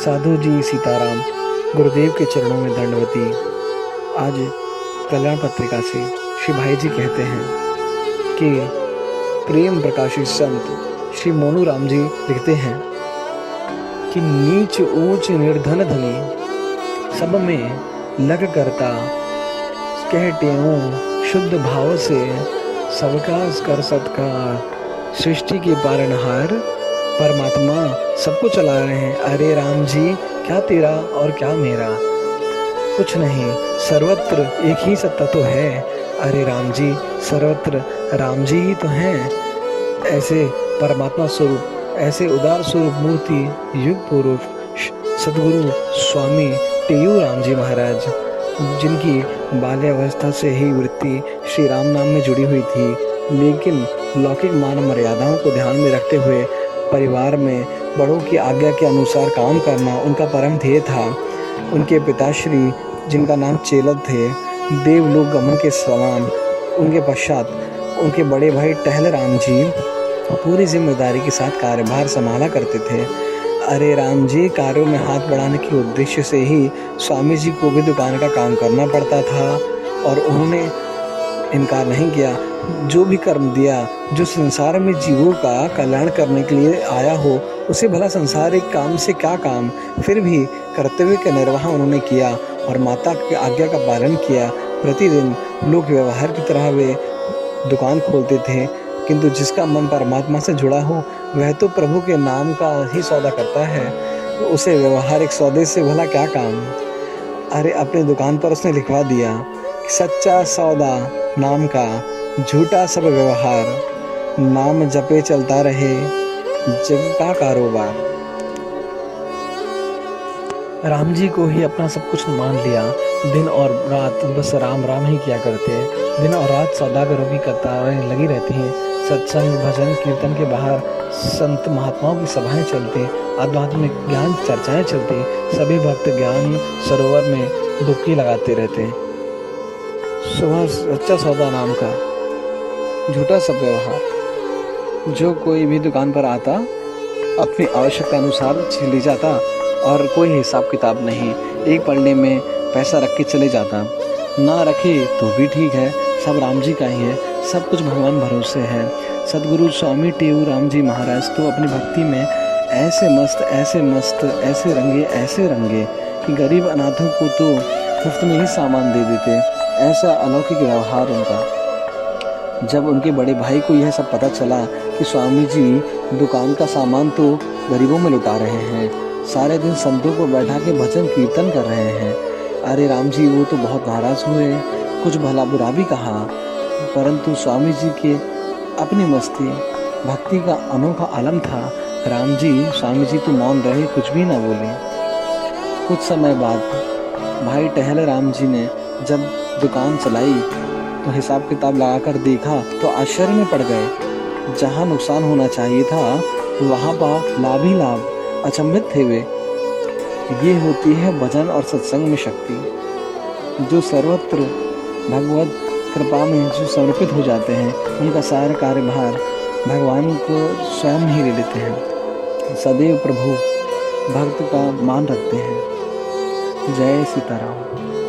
साधु जी सीताराम, गुरुदेव के चरणों में दंडवती। आज कल्याण पत्रिका से श्री भाई जी कहते हैं कि प्रेम प्रकाशित संत श्री मोनू राम जी लिखते हैं कि नीच ऊंच निर्धन धनी सब में लग करता, कहते हूँ शुद्ध भाव से सबका कर सत्कार। सृष्टि के पालनहार परमात्मा सबको चला रहे हैं। अरे राम जी, क्या तेरा और क्या मेरा, कुछ नहीं, सर्वत्र एक ही सत्ता तो है। अरे राम जी, सर्वत्र राम जी ही तो हैं। ऐसे परमात्मा स्वरूप, ऐसे उदार स्वरूप मूर्ति युग पुरुष सदगुरु स्वामी टेयू राम जी महाराज, जिनकी बाल्यावस्था से ही वृत्ति श्री राम नाम में जुड़ी हुई थी, लेकिन लौकिक मान मर्यादाओं को ध्यान में रखते हुए परिवार में बड़ों की आज्ञा के अनुसार काम करना उनका परम ध्येय था। उनके पिताश्री, जिनका नाम चेलद थे, देवलोक गमन के समान उनके पश्चात उनके बड़े भाई टहल राम जी पूरी जिम्मेदारी के साथ कार्यभार संभाला करते थे। अरे राम जी, कार्यों में हाथ बढ़ाने के उद्देश्य से ही स्वामी जी को भी दुकान का काम करना पड़ता था और उन्होंने इनकार नहीं किया। जो भी कर्म दिया, जो संसार में जीवों का कल्याण करने के लिए आया हो, उसे भला संसारिक काम से क्या काम, फिर भी कर्तव्य का निर्वाह उन्होंने किया और माता की आज्ञा का पालन किया। प्रतिदिन लोक व्यवहार की तरह वे दुकान खोलते थे, किंतु जिसका मन परमात्मा से जुड़ा हो वह तो प्रभु के नाम का ही सौदा करता है, उसे व्यवहारिक सौदे से भला क्या काम। अरे अपनी दुकान पर उसने लिखवा दिया, सच्चा सौदा नाम का, झूठा सब व्यवहार, नाम जपे चलता रहे जग का कारोबार। राम जी को ही अपना सब कुछ मान लिया। दिन और रात बस राम राम ही किया करते। दिन और रात सौदागरों की कतारें लगी रहती हैं। सत्संग, भजन, कीर्तन के बाहर संत महात्माओं की सभाएं चलती, आध्यात्मिक ज्ञान चर्चाएं चलती। सभी भक्त ज्ञान सरोवर में डुबकी लगाते रहते। सुबह सच्चा सौदा नाम का, झूठा सब व्यवहार। जो कोई भी दुकान पर आता अपनी आवश्यकता अनुसार ले जाता और कोई हिसाब किताब नहीं। एक पलड़े में पैसा रख के चले जाता, ना रखे तो भी ठीक है, सब राम जी का ही है, सब कुछ भगवान भरोसे है। सदगुरु स्वामी टेयू राम जी महाराज तो अपनी भक्ति में ऐसे मस्त, ऐसे रंगे कि गरीब अनाथों को तो मुफ्त में ही सामान दे देते। ऐसा अलौकिक व्यवहार उनका। जब उनके बड़े भाई को यह सब पता चला कि स्वामी जी दुकान का सामान तो गरीबों में लुटा रहे हैं, सारे दिन संतों को बैठा के भजन कीर्तन कर रहे हैं, अरे राम जी वो तो बहुत नाराज हुए, कुछ भला बुरा भी कहा। परंतु स्वामी जी के अपनी मस्ती भक्ति का अनोखा आलम था। राम जी, स्वामी जी तो मौन रहे, कुछ भी ना बोले। कुछ समय बाद भाई टहल राम जी ने जब दुकान चलाई तो हिसाब किताब लगाकर देखा तो आश्चर्य में पड़ गए। जहाँ नुकसान होना चाहिए था वहाँ पर लाभ ही लाभ। अचंभित थे वे। ये होती है भजन और सत्संग में शक्ति। जो सर्वत्र भगवत कृपा में जो समर्पित हो जाते हैं, उनका सारा कार्यभार भगवान को स्वयं ही ले लेते हैं। सदैव प्रभु भक्त का मान रखते हैं। जय सीताराम।